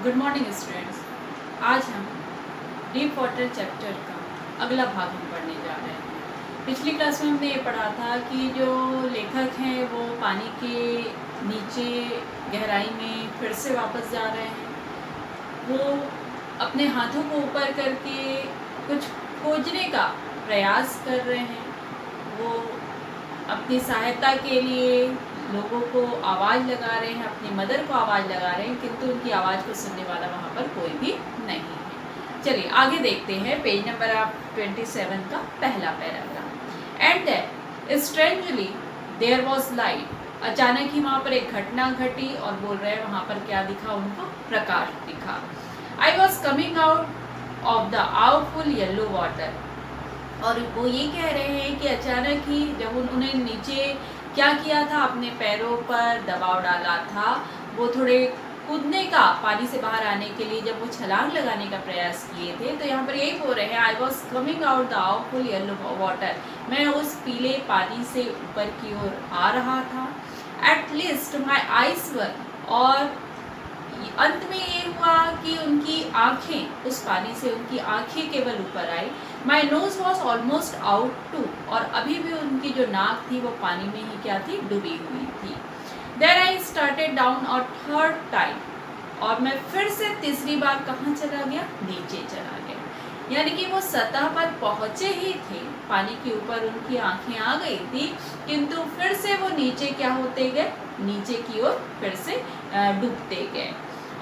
Good morning students. आज हम deep water chapter का अगला भाग हम पढ़ने जा रहे हैं। पिछली क्लास में हमने ये पढ़ा था कि जो लेखक हैं वो पानी के नीचे गहराई में फिर से वापस जा रहे हैं। वो अपने हाथों को ऊपर करके कुछ खोजने का प्रयास कर रहे हैं। वो अपनी सहायता के लिए लोगों को आवाज़ लगा रहे हैं, अपनी मदर को आवाज़ लगा रहे हैं, किंतु उनकी आवाज़ को सुनने वाला वहाँ पर कोई भी नहीं है। चलिए आगे देखते हैं। पेज नंबर आप 27 का पहला paragraph. And then strangely there was light. अचानक ही वहाँ पर एक घटना घटी और बोल रहे हैं वहाँ पर क्या दिखा उनको? प्रकाश दिखा। I was coming out of the awful yellow water. और वो ये कह रहे हैं कि अचानक ही जब उन्होंने नीचे क्या किया था, अपने पैरों पर दबाव डाला था, वो थोड़े कूदने का, पानी से बाहर आने के लिए जब वो छलांग लगाने का प्रयास किए थे, तो यहाँ पर यही बोल रहे हैं I was coming out the awful yellow water. मैं उस पीले पानी से ऊपर की ओर आ रहा था। At least my eyes were, और अंत में ये हुआ कि उनकी आंखें, उस पानी से उनकी आंखें केवल ऊपर आई। My nose was almost out too, और अभी भी उनकी जो नाक थी वो पानी में ही क्या थी? डूबी हुई थी। देन आई स्टार्टेड डाउन और थर्ड टाइम, और मैं फिर से तीसरी बार कहाँ चला गया? नीचे चला गया। यानी कि वो सतह पर पहुँचे ही थे, पानी के ऊपर उनकी आंखें आ गई थी, किंतु फिर से वो नीचे क्या होते गए? नीचे की ओर फिर से डूबते गए।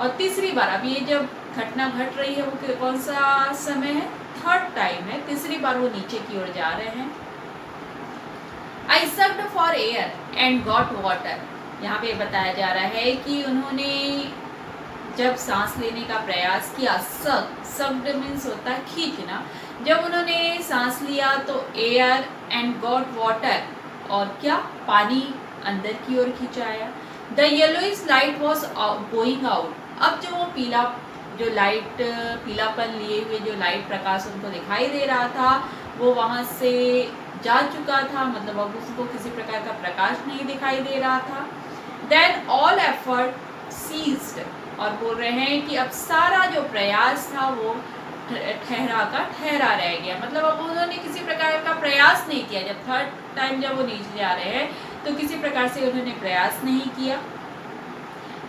और तीसरी बार, अब ये जब घटना घट रही है वो कौन सा समय है? थर्ड टाइम है। तीसरी बार वो नीचे की ओर जा रहे हैं। I sucked for air and got water. यहाँ पे बताया जा रहा है कि उन्होंने जब सांस लेने का प्रयास किया, सक्ड मीन्स होता है खींचना। जब उन्होंने सांस लिया तो एयर एंड गॉट वाटर, और क्या? पानी अंदर की ओर खिंचाया। The yellowish light was going out. अब जो वो पीलापन लिए हुए जो लाइट प्रकाश उनको दिखाई दे रहा था वो वहाँ से जा चुका था, मतलब अब उसको किसी प्रकार का प्रकाश नहीं दिखाई दे रहा था। देन ऑल एफर्ट सीज्ड, और बोल रहे हैं कि अब सारा जो प्रयास था वो ठहरा रह गया। मतलब अब उन्होंने किसी प्रकार का प्रयास नहीं किया। जब थर्ड टाइम जब वो नीचे जा रहे हैं तो किसी प्रकार से उन्होंने प्रयास नहीं किया।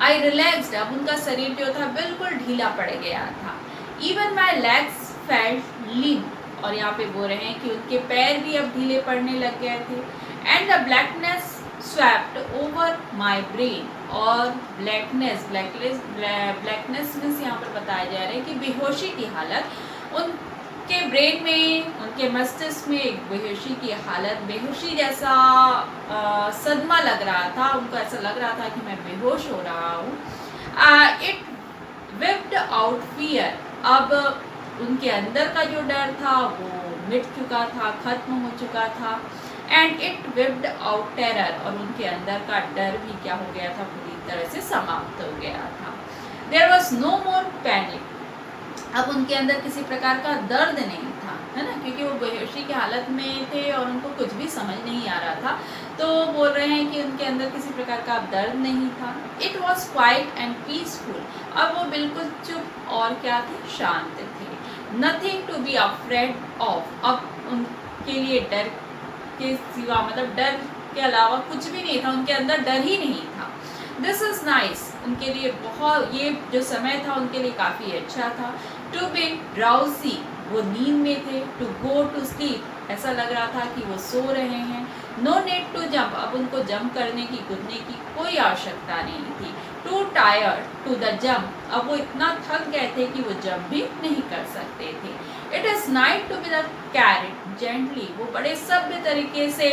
आई रिलैक्स्ड, अब उनका शरीर जो था बिल्कुल ढीला पड़ गया था। इवन माई लेग्स फेल्ट लीन, और यहाँ पे बोल रहे हैं कि उनके पैर भी अब ढीले पड़ने लग गए थे। And the blackness swept over my brain, और ब्लैकनेस मीन्स यहाँ पर बताया जा रहा है कि बेहोशी की हालत उनके ब्रेन में, उनके मस्तिष्क में एक बेहोशी की हालत, बेहोशी जैसा सदमा लग रहा था। उनको ऐसा लग रहा था कि मैं बेहोश हो रहा हूँ। इट विप्ड आउट फियर, अब उनके अंदर का जो डर था वो मिट चुका था, खत्म हो चुका था। And it whipped out terror, और उनके अंदर का डर भी क्या हो गया था? पूरी तरह से समाप्त हो गया था। There was no more panic, अब उनके अंदर किसी प्रकार का दर्द नहीं था, है ना, क्योंकि वो बेहोशी की हालत में थे और उनको कुछ भी समझ नहीं आ रहा था। तो बोल रहे हैं कि उनके अंदर किसी प्रकार का दर्द नहीं था। It was quiet and peaceful, अब वो बिल्कुल चुप और क्या थे? शांत थे। Nothing to be afraid of, अब उनके लिए डर के सिवा, मतलब डर के अलावा कुछ भी नहीं था, उनके अंदर डर ही नहीं था। दिस इज़ नाइस, उनके लिए बहुत, ये जो समय था उनके लिए काफ़ी अच्छा था। टू बी ड्राउजी, वो नींद में थे। टू गो टू स्लीप, ऐसा लग रहा था कि वो सो रहे हैं। नो नीड टू जंप, अब उनको जंप करने की, कूदने की कोई आवश्यकता नहीं थी। Too tired to the jump, अब वो इतना थक गए थे कि वो जंप भी नहीं कर सकते थे। It is nice to be the carried gently, वो बड़े सभ्य तरीके से,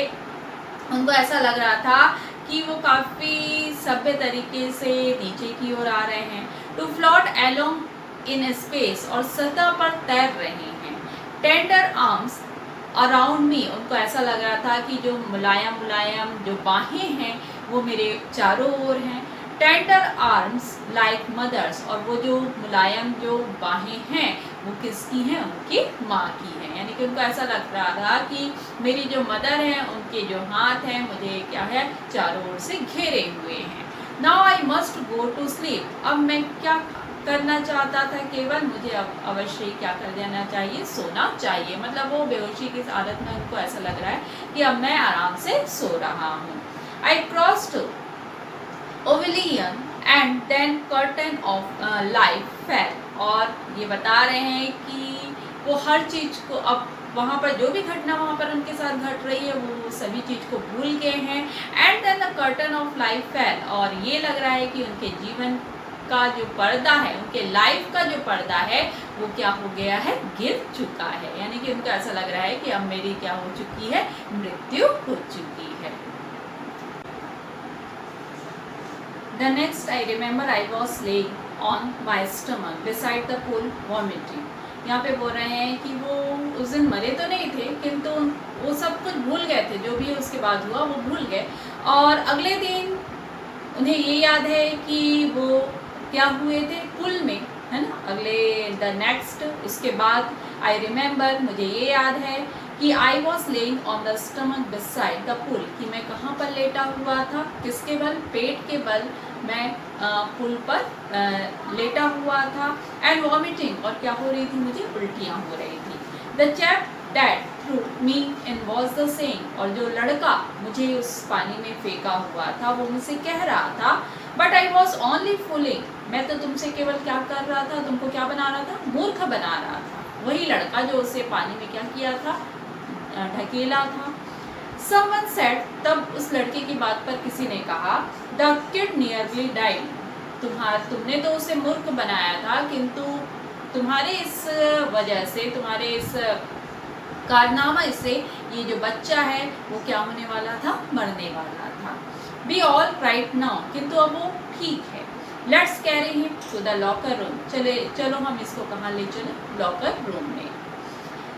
उनको ऐसा लग रहा था कि वो काफ़ी सभ्य तरीके से नीचे की ओर आ रहे हैं। To float along in space, और सतह पर तैर रहे हैं। टेंडर आर्म्स अराउंड मी, उनको ऐसा लग रहा था कि जो मुलायम मुलायम जो बाहें हैं वो मेरे चारों ओर हैं। टेंडर आर्म्स लाइक मदर्स, और वो जो मुलायम जो बाहें हैं वो किसकी हैं? उनकी माँ की हैं। यानी कि उनको ऐसा लग रहा था कि मेरी जो मदर हैं उनके जो हाथ हैं मुझे क्या है? चारों ओर से घेरे हुए हैं। Now I must go to sleep, अब मैं क्या करना चाहता था, केवल मुझे अब अवश्य क्या कर देना चाहिए, सोना चाहिए। मतलब वो बेहोशी की हालत में उनको ऐसा लग रहा है कि अब मैं आराम से सो रहा हूँ। I crossed oblivion and then curtain of life fell. और ये बता रहे हैं कि वो हर चीज़ को, अब वहाँ पर जो भी घटना वहाँ पर उनके साथ घट रही है वो सभी चीज़ को भूल गए हैं। And then the curtain of life fell, और ये लग रहा है कि उनके जीवन का जो पर्दा है, उनके लाइफ का जो पर्दा है वो क्या हो गया है, गिर चुका है। यानी कि उनको ऐसा लग रहा है कि अब मेरी क्या हो चुकी है, मृत्यु हो चुकी है। The next I remember I was laying on my stomach beside the pool vomiting. यहाँ पे बोल रहे हैं कि वो उस दिन मरे तो नहीं थे, किंतु वो सब कुछ भूल गए थे, जो भी उसके बाद हुआ वो भूल गए। और अगले दिन उन्हें ये याद है कि वो क्या हुए थे, पुल में, है ना। अगले द नेक्स्ट उसके बाद आई रिमेंबर, मुझे ये याद है कि I was laying on the stomach beside the pool, कि मैं कहाँ पर लेटा हुआ था, किसके बल, पेट के बल मैं पुल पर लेटा हुआ था। एंड वॉमिटिंग, और क्या हो रही थी, मुझे उल्टियाँ हो रही थी। The chap that through me in was the saying, और जो लड़का मुझे उस पानी में फेंका हुआ था वो मुझसे कह रहा था, but I was only fooling, मैं तो तुमसे केवल क्या कर रहा था, तुमको क्या बना रहा था, मूर्ख बना रहा था। वही लड़का जो उसे पानी में क्या किया था, ढकेला था। Someone said, तब उस लड़के की बात पर किसी ने कहा, The kid nearly died, तुमने तो उसे मूर्ख बनाया था, किंतु तुम्हारे इस वजह से, तुम्हारे इस कारनामा से ये जो बच्चा है वो क्या होने वाला था, मरने वाला था। Be all right now, किंतु अब वो ठीक है। Let's carry him to the locker room, चलो हम इसको कहाँ ले चले, लॉकर रूम में।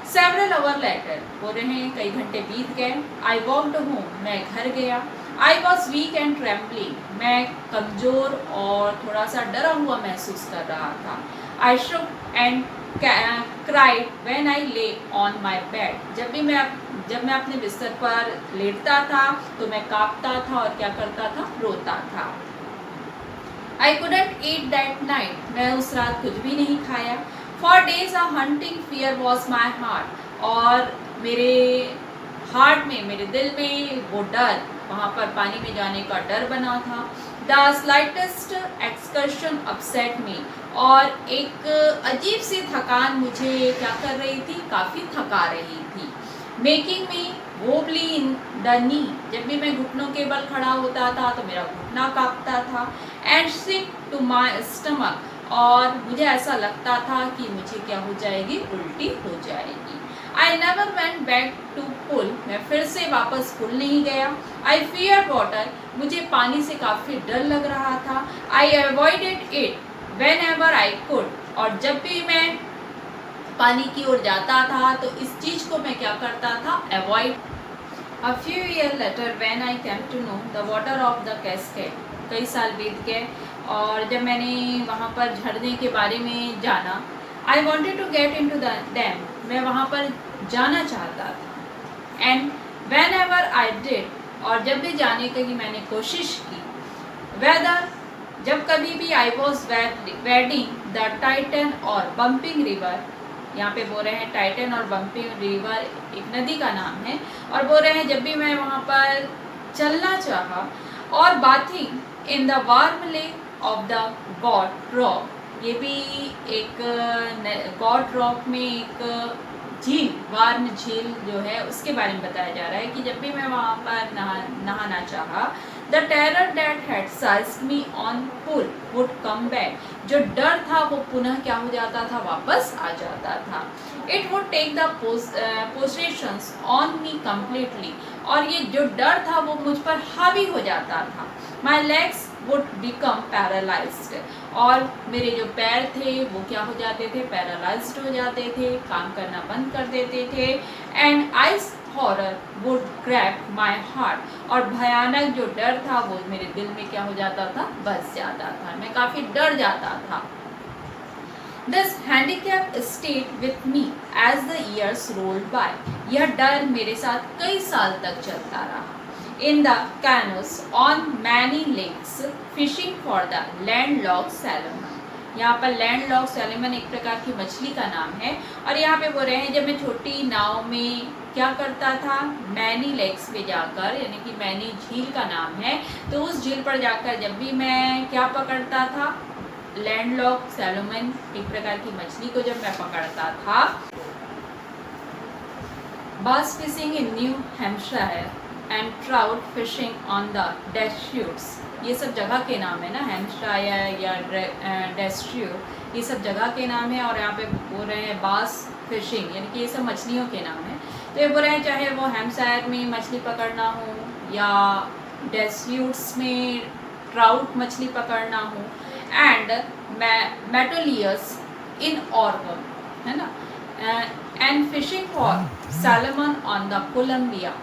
Several hours later, हो रहे हैं कई घंटे बीत गए। I walked home, मैं घर गया। I was weak and trembling, मैं कमज़ोर और थोड़ा सा डरा हुआ महसूस कर रहा था। I shook and cried when I lay on my bed, जब मैं अपने बिस्तर पर लेटता था तो मैं कांपता था और क्या करता था, रोता था। I couldn't eat that night, मैं उस रात कुछ भी नहीं खाया। For days a hunting fear was my heart, और मेरे हार्ट में, मेरे दिल में वो डर, वहाँ पर पानी में जाने का डर बना था। The slightest excursion upset me, और एक अजीब सी थकान मुझे क्या कर रही थी, काफ़ी थका रही थी। Making me wobbly in the knee, जब भी मैं घुटनों के बल खड़ा होता था तो मेरा घुटना कांपता था। And sick to my stomach, और मुझे ऐसा लगता था कि मुझे क्या हो जाएगी, उल्टी हो जाएगी। I never went back to pool, मैं फिर से वापस पुल नहीं गया। I feared water, मुझे पानी से काफ़ी डर लग रहा था। I avoided it whenever I could, और जब भी मैं पानी की ओर जाता था तो इस चीज़ को मैं क्या करता था, avoid. A few years later when I came to know the water of the cascade, कई साल बीत गए और जब मैंने वहाँ पर झरने के बारे में जाना, I wanted to get into the dam, मैं वहाँ पर जाना चाहता था। And whenever I did, और जब भी जाने की मैंने कोशिश की, whether, जब कभी भी I was wading the Titan और bumping river, यहाँ पे बोल रहे हैं टाइटन और बम्पिंग रिवर एक नदी का नाम है, और बोल रहे हैं जब भी मैं वहाँ पर चलना चाहा, और bathing in the Warm lake of the God rock, ये भी एक गॉड रॉक में एक झील, वार्म झील जो है उसके बारे में बताया जा रहा है कि जब भी मैं वहाँ पर नहाना चाहा, the terror that had seized me on pool would come back, जो डर था वो पुनः क्या हो जाता था, वापस आ जाता था। It would take the possessions on me completely, और ये जो डर था वो मुझ पर हावी हो जाता था। My legs would become paralysed, और मेरे जो पैर थे वो क्या हो जाते थे, पैरालाइज्ड हो जाते थे, काम करना बंद कर देते थे। And ice horror would grab my heart, और भयानक जो डर था वो मेरे दिल में क्या हो जाता था, बस जाता था, मैं काफ़ी डर जाता था। This handicap stayed with me as the years rolled by, यह डर मेरे साथ कई साल तक चलता रहा। In the canoes on many lakes fishing for the landlocked salmon, यहाँ पर लैंड लॉक सैल्मन एक प्रकार की मछली का नाम है। और यहाँ पे बोल रहे हैं जब मैं छोटी नाव में क्या करता था, मैनी लेक्स पे जाकर, यानी कि मैनी झील का नाम है, तो उस झील पर जाकर जब भी मैं क्या पकड़ता था, लैंड लॉक सैल्मन एक प्रकार की मछली को जब मैं पकड़ता था। Bass fishing in New Hampshire and trout fishing on the Deschutes, ये सब जगह के नाम है ना, हैम्पशायर या डेस्ट्यूट, ये सब जगह के नाम है। और यहाँ पे बोल रहे हैं बास फिशिंग, यानी कि ये सब मछलियों के नाम है। तो ये बोल रहे हैं चाहे वो हैम्पशायर में मछली पकड़ना हो या डेस्ट्यूट्स में ट्राउट मछली पकड़ना हो, एंड मेटोलियस इन ऑर्गन, है ना, and fishing for salmon on the Columbia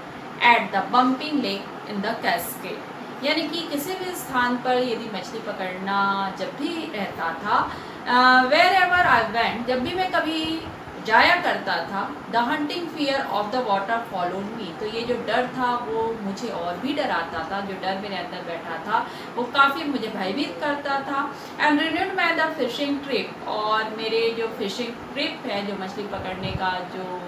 at the Bumping Lake in the Cascade, यानी कि किसी भी स्थान पर यदि मछली पकड़ना जब भी रहता था, वेर एवर आई वेंट, जब भी मैं कभी जाया करता था, the hunting fear of the water followed me, तो ये जो डर था वो मुझे और भी डराता था, जो डर मेरे अंदर बैठा था वो काफ़ी मुझे भयभीत करता था। And renewed my the fishing trip, और मेरे जो फिशिंग ट्रिप है, जो मछली पकड़ने का जो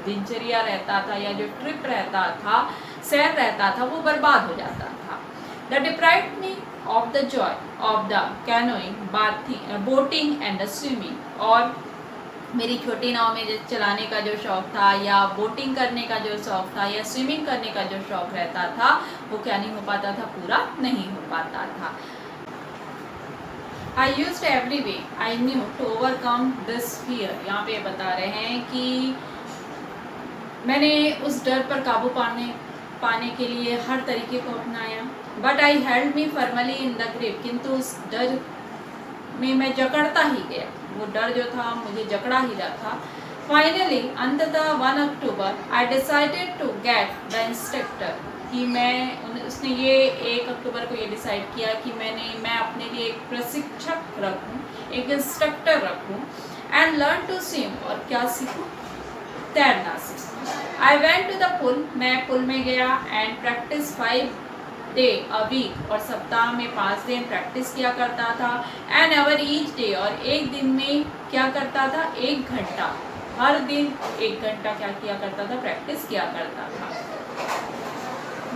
दिनचर्या रहता था या जो ट्रिप रहता था, सैर रहता था, वो बर्बाद हो जाता था। The deprived me of the Joy of the canoeing, boating and the swimming, और मेरी छोटी नाव में चलाने का जो शौक़ था या बोटिंग करने का जो शौक़ था या स्विमिंग करने का जो शौक़ रहता था, वो क्या नहीं हो पाता था, पूरा नहीं हो पाता था। I used every way I knew to overcome this fear, यहाँ पे बता रहे हैं कि मैंने उस डर पर काबू पाने के लिए हर तरीके को अपनाया। But I held me firmly in the grip, किंतु उस डर में मैं जकड़ता ही गया, वो डर जो था मुझे जकड़ा ही रहा था। फाइनली अंततः 1 October I decided to get the instructor, कि उसने ये 1 अक्टूबर को ये डिसाइड किया कि मैं अपने लिए एक प्रशिक्षक रखूं, एक इंस्ट्रक्टर रखूं, एंड लर्न टू स्विम, और क्या सीखूं, तैरना सीखूं। I went to the pool, मैं पुल में गया, and practice 5 day a week, और सप्ताह में 5 दिन प्रैक्टिस किया करता था। एंड अवर ईच डे, और एक दिन में क्या करता था, 1 घंटा, हर दिन 1 घंटा क्या किया करता था, प्रैक्टिस किया करता था।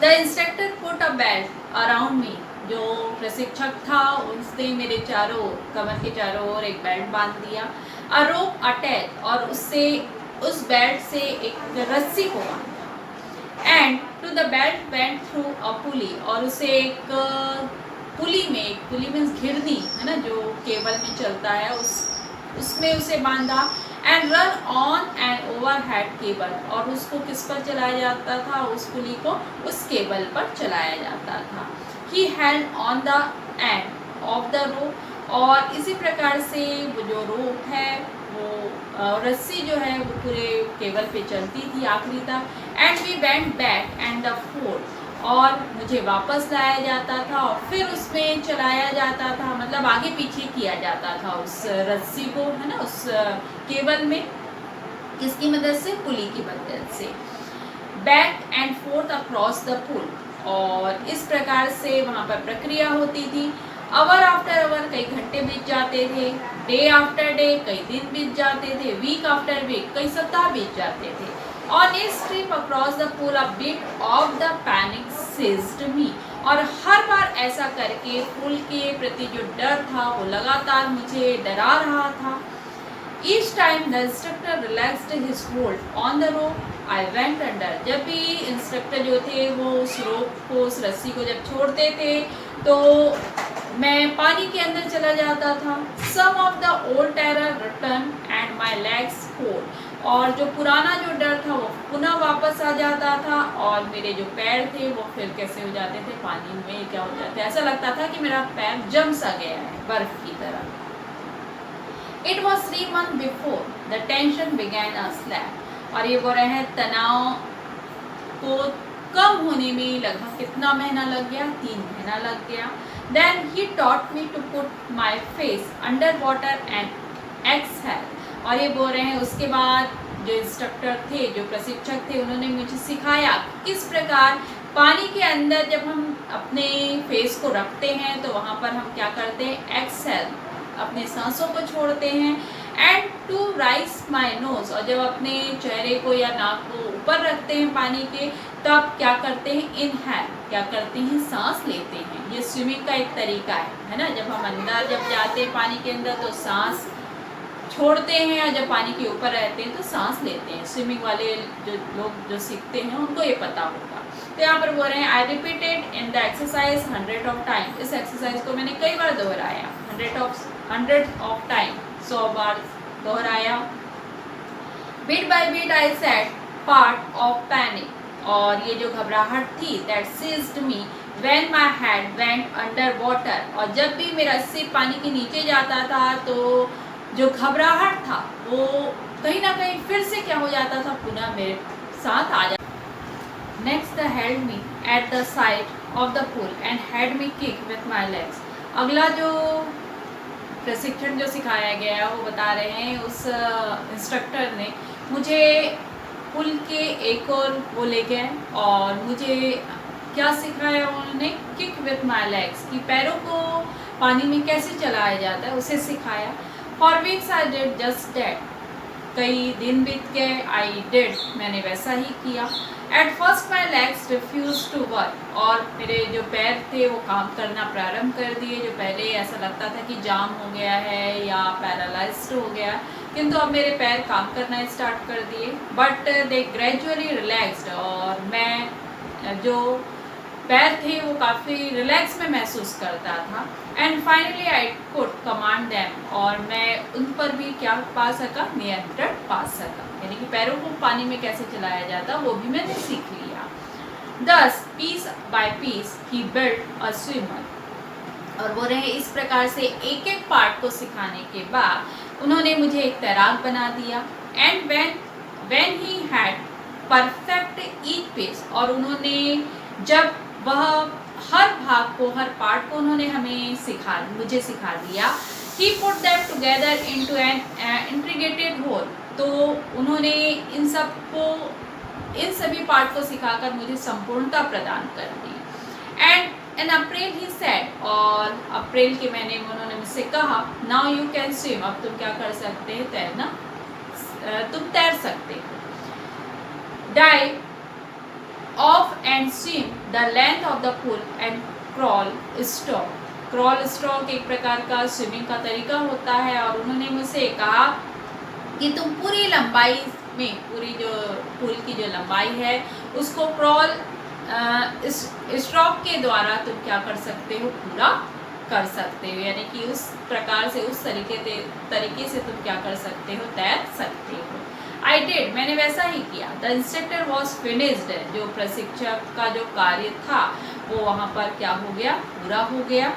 The instructor put a belt around me, जो प्रशिक्षक था उसने मेरे कमर के चारों ओर एक बेल्ट बांध दिया। अ रोप अटैच, और उस बेल्ट से एक रस्सी को बांधा। And to the belt went through a pulley, और उसे एक पुली मीन्स घिरनी है ना, जो केबल में चलता है, उसमें उसे बांधा। And run on and over head cable, और उसको किस पर चलाया जाता था, उस पुली को उस केबल पर चलाया जाता था। He held on the end of the rope, और इसी प्रकार से वो जो रोप है, वो रस्सी जो है वो पूरे केबल पे चलती थी आखिरी तक। And we went back and the forth, और मुझे वापस लाया जाता था और फिर उसमें चलाया जाता था, मतलब आगे पीछे किया जाता था उस रस्सी को, है ना, उस केबल में, किसकी मदद से, पुली की मदद से। Back and forth across the pool, और इस प्रकार से वहाँ पर प्रक्रिया होती थी। आवर आफ्टर आवर, कई घंटे बीत जाते थे। डे आफ्टर डे, कई दिन बीत जाते थे। वीक आफ्टर वीक, कई सप्ताह बीत जाते थे। On this trip across the pool, a bit of the panic seized me, और हर बार ऐसा करके पुल के प्रति जो डर था वो लगातार मुझे डरा रहा था। Each time the instructor relaxed his hold on the rope, I went under. जब भी इंस्ट्रक्टर जो थे वो उस रोप को, उस रस्सी को जब छोड़ते थे तो मैं पानी के अंदर चला जाता था। Some of the old terror returned and my legs hold. और जो पुराना जो डर था वो पुनः वापस आ जाता था, और मेरे जो पैर थे वो फिर कैसे हो जाते थे, पानी में क्या हो जाते, ऐसा लगता था कि मेरा पैर जम सा गया है, बर्फ की तरह। It was 3 months before the tension began to slack. और ये बोल रहे हैं तनाव को कम होने में लगभग कितना महीना लग गया, 3 महीना लग गया। Then he taught me to put my face under water and exhale. और ये बोल रहे हैं उसके बाद जो इंस्ट्रक्टर थे, जो प्रशिक्षक थे, उन्होंने मुझे सिखाया किस प्रकार पानी के अंदर जब हम अपने फेस को रखते हैं तो वहाँ पर हम क्या करते हैं, एक्सहेल, अपने सांसों को छोड़ते हैं। And to raise my nose, और जब अपने चेहरे को या नाक को ऊपर रखते हैं पानी के, तब क्या करते हैं, इनहेल, क्या करते हैं, सांस लेते हैं। ये स्विमिंग का एक तरीका है ना। जब हम अंदर जब जाते हैं पानी के अंदर तो सांस छोड़ते हैं, और जब पानी के ऊपर रहते हैं तो सांस लेते हैं। स्विमिंग वाले जो लोग जो सीखते हैं उनको ये पता होगा। तो यहाँ पर बोल रहे हैं, I repeated in the exercise 100 of time, इस एक्सरसाइज को मैंने कई बार दोहराया, 100 ऑफ टाइम, 100 बार दोहराया। Bit by bit I said part of panic, और ये जो घबराहट थी, that seized me when my head went under water, और जब भी मेरा सिर पानी के नीचे जाता था तो जो घबराहट था वो कहीं ना कहीं फिर से क्या हो जाता था, पुनः मेरे साथ आ जाता। Next the held me at the side of the pool and head me kick with my legs. अगला जो प्रशिक्षण जो सिखाया गया वो बता रहे हैं, उस इंस्ट्रक्टर ने मुझे पुल के एक और वो ले गए और मुझे क्या सिखाया उन्होंने, किक विथ माई लेग्स, कि पैरों को पानी में कैसे चलाया जाता है उसे सिखाया। For weeks I did just that, कई दिन बीत गए, आई डिड, मैंने वैसा ही किया। At first my legs refuse to work, और मेरे जो पैर थे वो काम करना प्रारंभ कर दिए। जो पहले ऐसा लगता था कि जाम हो गया है या पैरालाइज्ड हो गया, किंतु अब मेरे पैर काम करना स्टार्ट कर दिए। बट दे ग्रेजुअली रिलैक्स्ड, और मैं जो पैर थे वो काफ़ी रिलैक्स में महसूस करता था। And finally I could command them, और मैं उन पर भी क्या पा सका, नियंत्रण पा सका, यानी कि पैरों को पानी में कैसे चलाया जाता वो भी मैंने सीख लिया। Thus piece by piece he build a swimmer, और वो रहे इस प्रकार से एक एक पार्ट को सिखाने के बाद उन्होंने मुझे एक तैराक बना दिया। And when he had perfect each piece, और उन्होंने जब वह हर भाग को, हर पार्ट को उन्होंने मुझे सिखा दिया, he put them together into an integrated whole, तो उन्होंने इन सभी पार्ट को सिखाकर मुझे संपूर्णता प्रदान कर दी। And in April he said, और अप्रैल के महीने में उन्होंने मुझसे कहा, नाउ यू कैन स्विम, अब तुम क्या कर सकते हैं, तैरना, तुम तैर सकते हो। Dive of and swim the length of the pool and crawl stroke, crawl stroke एक प्रकार का स्विमिंग का तरीका होता है। और उन्होंने मुझसे कहा कि तुम पूरी लंबाई में, पूरी जो पूल की जो लंबाई है उसको क्रॉल स्ट्रोक के द्वारा तुम क्या कर सकते हो, पूरा कर सकते हो, यानी कि उस प्रकार से, उस तरीके से तुम क्या कर सकते हो, तैर सकते हो। आई डिड, मैंने वैसा ही किया। द इंस्ट्रक्टर वॉज फिनिश्ड, जो प्रशिक्षक का जो कार्य था वो वहाँ पर क्या हो गया, पूरा हो गया।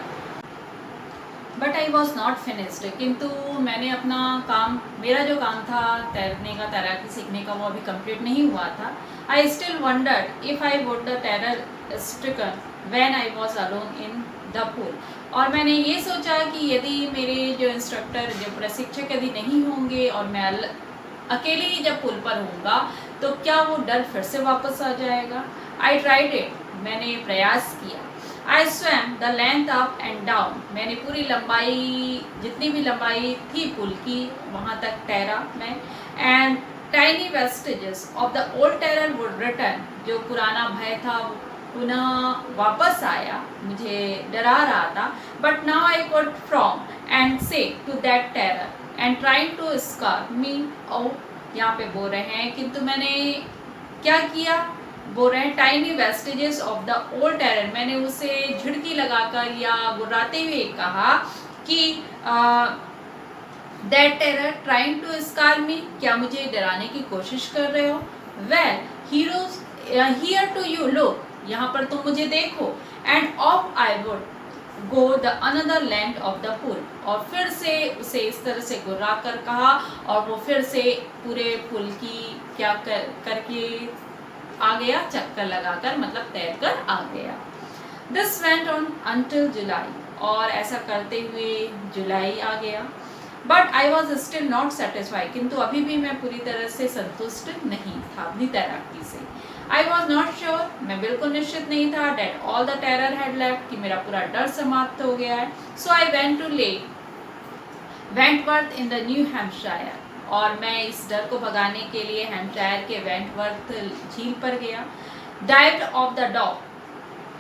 But I was not finished, किंतु मैंने अपना काम, मेरा जो काम था तैरने का, तैराकी सीखने का, वो अभी कंप्लीट नहीं हुआ था। I still wondered if I would the terror stricken when I was alone in the pool, और मैंने ये सोचा कि यदि मेरे जो इंस्ट्रक्टर, जो प्रशिक्षक यदि नहीं होंगे और मैं अकेले ही जब पुल पर होऊंगा तो क्या वो डर फिर से वापस आ जाएगा। आई ट्राइड इट, मैंने प्रयास किया। आई swam the length up and down, मैंने पूरी लंबाई, जितनी भी लंबाई थी पुल की, वहाँ तक तैरा मैं। And tiny vestiges of the old terror would return, जो पुराना भय था वो पुनः वापस आया, मुझे डरा रहा था। But now I could frown and say to that terror and trying to scare me, oh यहाँ पे बोल रहे हैं, किंतु मैंने क्या किया, बोल रहे हैं tiny vestiges of the old terror, मैंने उसे झिड़की लगाकर या गुर्राते हुए कहा कि that terror trying to scare me, क्या मुझे डराने की कोशिश कर रहे हो। Well heroes here to you look, यहाँ पर तुम मुझे देखो। And off I would go the another land of the pool, और फिर से उसे इस तरह से गुर्रा कर कहा, और वो फिर से पूरे पुल की क्या करके आ गया, चक्कर लगाकर, मतलब तैर कर आ गया। दिस वेंट ऑन अंटिल जुलाई, और ऐसा करते हुए जुलाई आ गया। But I was still not satisfied, किंतु अभी भी मैं पूरी तरह से संतुष्ट नहीं था अपनी तैराकी से। आई वॉज नॉट श्योर, मैं बिल्कुल निश्चित नहीं था, that all the terror had left, कि मेरा पूरा डर समाप्त हो गया है. So I went to Lake Wentworth in the New Hampshire, और मैं इस डर को भगाने के लिए हैम्पशायर के वेंटवर्थ झील पर गया. Dived off the dock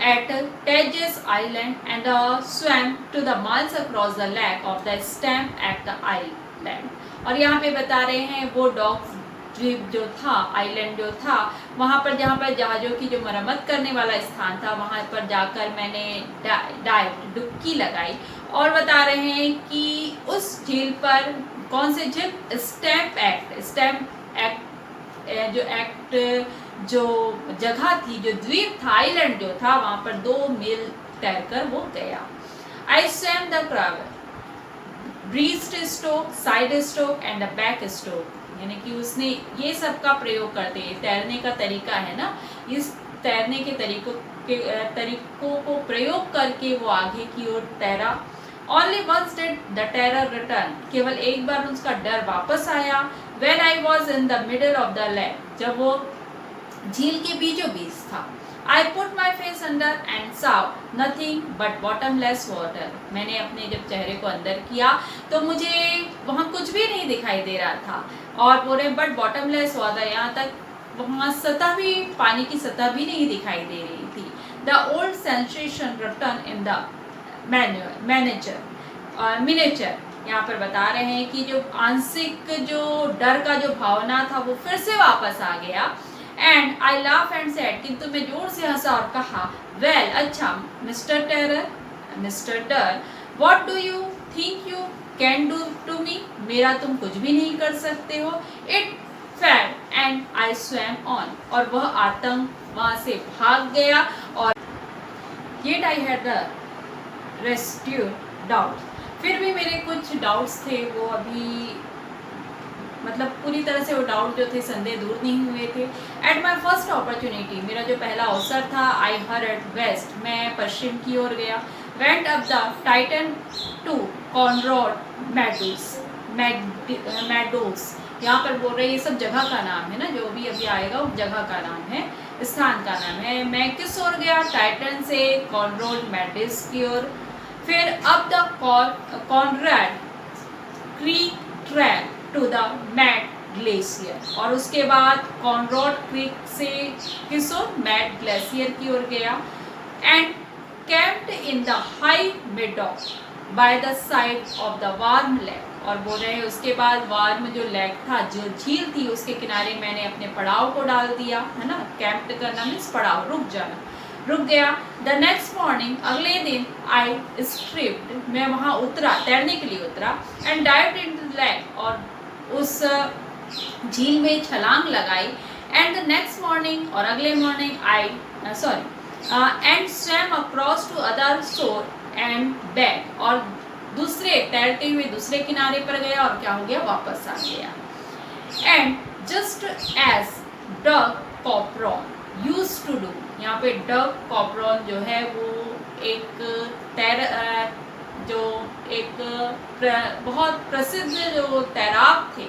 at Tejas Island and swam to the miles across the lake of the Stamp Act Island. और यहाँ पे बता रहे हैं वो डॉक द्वीप जो था, आइलैंड जो था, वहाँ पर जहाँ पर जहाज़ों की जो मरम्मत करने वाला स्थान था, वहाँ पर जाकर मैंने डुबकी लगाई. और बता रहे हैं कि उस झील पर, कौन से झील, स्टैम्प एक्ट जो एक्ट जो जगह थी, जो द्वीप था, आइलैंड जो था, वहाँ पर 2 मील तैरकर वो गया. I swam the crawl, breast stroke, side stroke and the back stroke, यानी कि उसने ये सब का प्रयोग करते, तैरने का तरीका है ना, इस तैरने के तरीकों को प्रयोग करके वो आगे की ओर तैरा. Only once did the terror return, केवल एक बार उसका डर वापस आया. When I was in the middle of the lake, जब वो झील के बीचों बीच था. I put my face under and saw nothing but bottomless water. मैंने अपने जब चेहरे को अंदर किया तो मुझे वहाँ कुछ भी नहीं दिखाई दे रहा था, और पूरे बट बॉटमलेस वाटर, यहाँ तक वहाँ सतह भी, पानी की सतह भी नहीं दिखाई दे रही थी. The old sensation returned in the miniature, यहाँ पर बता रहे हैं कि जो आंशिक जो डर का जो भावना था वो फिर से वापस आ गया. And I laugh and said, किंतु मैं जोर से हंसा और कहा, वेल, अच्छा मिस्टर टेरर, मिस्टर डर, what do you think you can do to me, मेरा तुम कुछ भी नहीं कर सकते हो. It fade and I swam on, और वह आतंक वहाँ से भाग गया. और yet I had the rescue doubt, फिर भी मेरे कुछ डाउट्स थे, वो अभी मतलब पूरी तरह से वो डाउट जो थे, संदेह दूर नहीं हुए थे. एट माई फर्स्ट अपॉर्चुनिटी, मेरा जो पहला अवसर था, आई हर्ड वेस्ट, मैं पश्चिम की ओर गया. Went up the Tieton to Conrad Meadows, यहाँ पर बोल रहे ये सब जगह का नाम है ना, जो भी अभी आएगा वो जगह का नाम है, स्थान का नाम है. मैं किस ओर गया, टाइटन से कॉनरॉड मैडोस की ओर. फिर up the Conrad Creek track to the Meade glacier, और उसके बाद कॉनरॉड क्रीक से किस ओर, मैट ग्लेशियर की ओर गया. And camped in the high meadow by the side of the Warm Lake, और बोल रहे हैं उसके बाद वार्म जो लेक था, जो झील थी, उसके किनारे मैंने अपने पड़ाव को डाल दिया, है ना. कैंप्ड करना मीन्स पड़ाव, रुक जाना, रुक गया. द नेक्स्ट मॉर्निंग, अगले दिन, आई स्ट्रिप्ड, मैं वहाँ उतरा, तैरने के लिए उतरा. And dived into the lake, और उस झील में छलांग लगाई. एंड द नेक्स्ट मॉर्निंग, और अगले morning, I and swam across to other shore and back, और दूसरे तैरते हुए दूसरे किनारे पर गया, और क्या हो गया, वापस आ गया. And just as Doug Corpron used to do, यहाँ पे डग कॉपरॉन जो है वो एक बहुत प्रसिद्ध जो तैराक थे,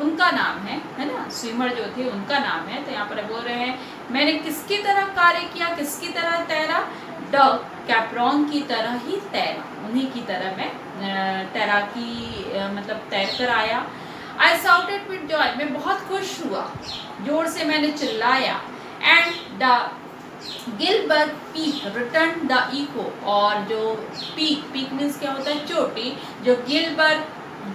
उनका नाम है ना, स्विमर जो थे उनका नाम है. तो यहाँ पर बोल रहे हैं मैंने किसकी तरह कार्य किया, किसकी तरह तैरा, डग कैपरॉन की तरह ही तैरा, उन्हीं की तरह मैं तैराकी मतलब तैर कर आया. आई साउटेड विद जॉय, मैं बहुत खुश हुआ, जोर से मैंने चिल्लाया. And the Gilbert peak return the echo, और जो पीक मीन्स क्या होता है, चोटी, जो गिलबर्ग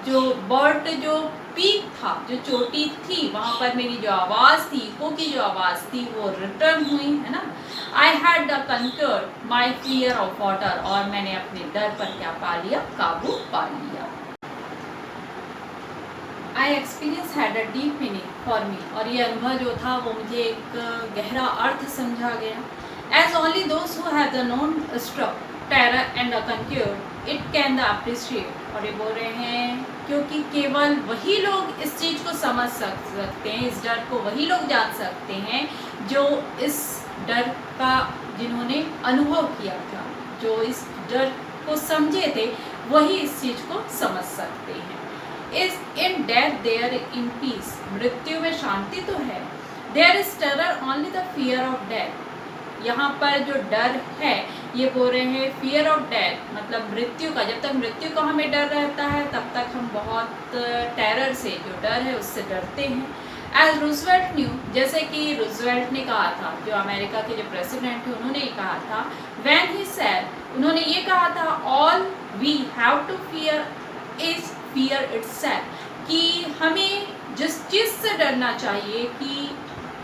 जो बर्ड जो पीक था, जो चोटी थी, वहाँ पर मेरी जो आवाज़ थी, इको की जो आवाज़ थी, वो रिटर्न हुई, है ना. I had the conquered my fear of water, और मैंने अपने डर पर क्या पा लिया, काबू पा लिया. I experience had a deep meaning for me, और ये अनुभव जो था वो मुझे एक गहरा अर्थ समझा गया. As only those who have the known stark terror and the conquered it can the appreciate, और ये बोल रहे हैं क्योंकि केवल वही लोग इस चीज़ को समझ सकते हैं, इस डर को वही लोग जान सकते हैं जो इस डर का, जिन्होंने अनुभव किया था, जो इस डर को समझे थे, वही इस चीज़ को समझ सकते हैं. Is in death there in peace, मृत्यु में शांति तो है. There is terror only the fear of death. यहाँ पर जो डर है ये बोल रहे हैं फियर ऑफ डेथ, मतलब मृत्यु का। जब तक मृत्यु का हमें डर रहता है तब तक हम बहुत टेरर से, जो डर है उससे डरते हैं। एज रूजवेल्ट न्यू, जैसे कि रूजवेल्ट ने कहा था, जो अमेरिका के जो प्रेसिडेंट थे उन्होंने ये कहा था, व्हेन ही सेड, उन्होंने ये कहा था, all we have to fear is fear itself, कि हमें जिस चीज़ से डरना चाहिए, कि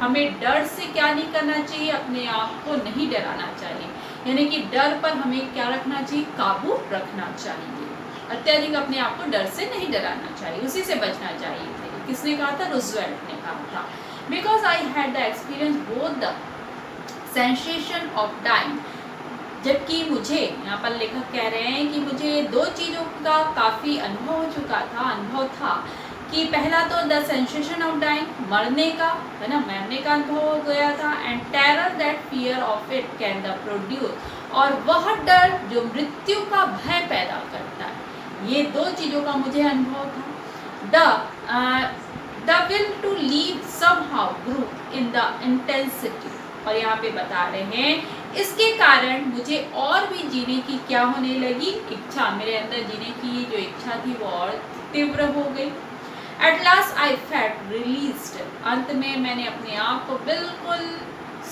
हमें डर से क्या नहीं करना चाहिए, अपने आप को नहीं डराना चाहिए। यानी कि डर पर हमें क्या रखना चाहिए, काबू रखना चाहिए। अत्यधिक अपने आप को डर से नहीं डराना चाहिए, उसी से बचना चाहिए। किसने कहा था? रूजवेल्ट ने कहा था। Because I had the experience both the sensation of dying, जबकि मुझे, यहाँ पर लेखक कह रहे हैं कि मुझे दो चीज़ों का काफ़ी अनुभव हो चुका था, अनुभव था कि पहला तो द सेंसेशन ऑफ डाइंग, मरने का, है ना, मरने का अनुभव हो गया था, and terror that fear of it can the produce, और वह डर जो मृत्यु का भय पैदा करता है। ये दो चीज़ों का मुझे अनुभव था। The will to live somehow grew in the intensity, और यहाँ पे बता रहे हैं इसके कारण मुझे और भी जीने की क्या होने लगी, इच्छा, मेरे अंदर जीने की जो इच्छा थी वो और तीव्र हो गई। At last I felt released, अंत में मैंने अपने आप को बिल्कुल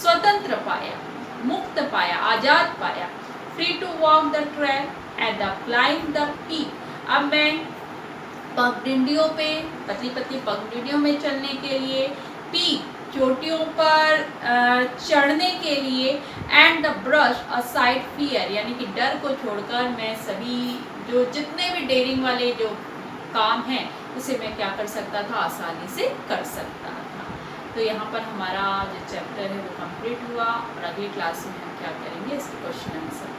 स्वतंत्र पाया, मुक्त पाया, आज़ाद पाया। Free to walk the trail and the climb the peak, अब मैं पगडंडियों पे, पतली पतली पगडंडियों में चलने के लिए, पीक, चोटियों पर चढ़ने के लिए, and the brush aside fear, यानी कि डर को छोड़कर मैं सभी जो जितने भी डेयरिंग वाले जो काम हैं उसे मैं क्या कर सकता था, आसानी से कर सकता था। तो यहाँ पर हमारा जो चैप्टर है वो कंप्लीट हुआ, और अगली क्लास में हम क्या करेंगे, इसके क्वेश्चन आंसर